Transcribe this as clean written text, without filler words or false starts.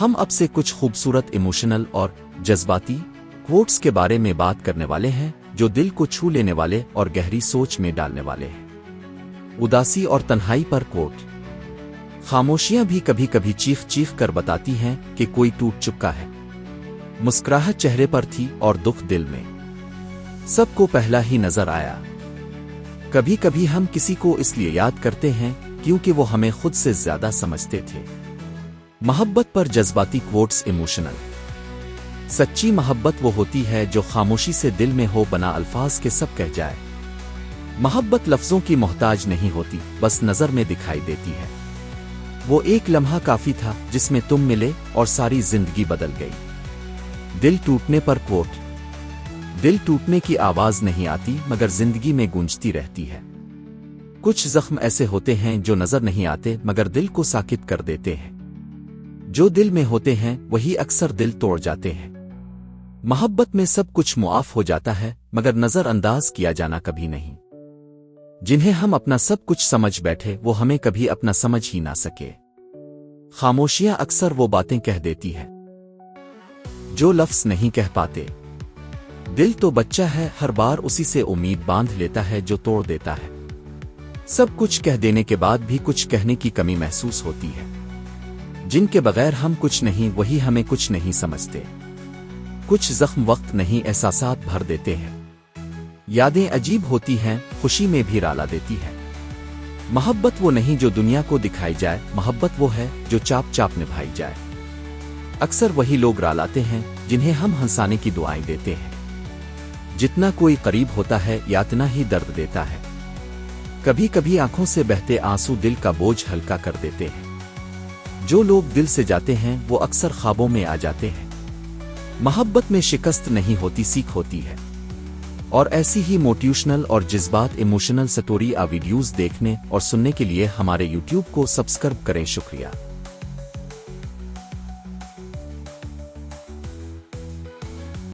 ہم اب سے کچھ خوبصورت ایموشنل اور جذباتی کوٹس کے بارے میں بات کرنے والے ہیں جو دل کو چھو لینے والے اور گہری سوچ میں ڈالنے والے ہیں۔ اداسی اور تنہائی پر کوٹ۔ خاموشیاں بھی کبھی کبھی چیخ چیخ کر بتاتی ہیں کہ کوئی ٹوٹ چکا ہے۔ مسکراہٹ چہرے پر تھی اور دکھ دل میں۔ سب کو پہلا ہی نظر آیا۔ کبھی کبھی ہم کسی کو اس لیے یاد کرتے ہیں کیونکہ وہ ہمیں خود سے زیادہ سمجھتے تھے۔ محبت پر جذباتی کوٹس۔ ایموشنل۔ سچی محبت وہ ہوتی ہے جو خاموشی سے دل میں ہو، بنا الفاظ کے سب کہہ جائے۔ محبت لفظوں کی محتاج نہیں ہوتی، بس نظر میں دکھائی دیتی ہے۔ وہ ایک لمحہ کافی تھا جس میں تم ملے اور ساری زندگی بدل گئی۔ دل ٹوٹنے پر کوٹ۔ دل ٹوٹنے کی آواز نہیں آتی مگر زندگی میں گونجتی رہتی ہے۔ کچھ زخم ایسے ہوتے ہیں جو نظر نہیں آتے مگر دل کو ساکت کر دیتے ہیں۔ جو دل میں ہوتے ہیں وہی اکثر دل توڑ جاتے ہیں۔ محبت میں سب کچھ معاف ہو جاتا ہے مگر نظر انداز کیا جانا کبھی نہیں۔ جنہیں ہم اپنا سب کچھ سمجھ بیٹھے وہ ہمیں کبھی اپنا سمجھ ہی نہ سکے۔ خاموشیاں اکثر وہ باتیں کہہ دیتی ہے جو لفظ نہیں کہہ پاتے۔ دل تو بچہ ہے، ہر بار اسی سے امید باندھ لیتا ہے جو توڑ دیتا ہے۔ سب کچھ کہہ دینے کے بعد بھی کچھ کہنے کی کمی محسوس ہوتی ہے۔ جن کے بغیر ہم کچھ نہیں وہی ہمیں کچھ نہیں سمجھتے۔ کچھ زخم وقت نہیں احساسات بھر دیتے ہیں۔ یادیں عجیب ہوتی ہیں، خوشی میں بھی رالا دیتی ہے۔ محبت وہ نہیں جو دنیا کو دکھائی جائے، محبت وہ ہے جو چاپ چاپ نبھائی جائے۔ اکثر وہی لوگ رالاتے ہیں جنہیں ہم ہنسانے کی دعائیں دیتے ہیں۔ جتنا کوئی قریب ہوتا ہے اتنا ہی درد دیتا ہے۔ کبھی کبھی آنکھوں سے بہتے آنسو دل کا بوجھ ہلکا کر دیتے ہیں۔ جو لوگ دل سے جاتے ہیں وہ اکثر خوابوں میں آ جاتے ہیں۔ محبت میں شکست نہیں ہوتی، سیکھ ہوتی ہے۔ اور ایسی ہی موٹیوشنل اور جذبات ایموشنل سٹوری ویڈیوز دیکھنے اور سننے کے لیے ہمارے YouTube کو سبسکرائب کریں۔ شکریہ۔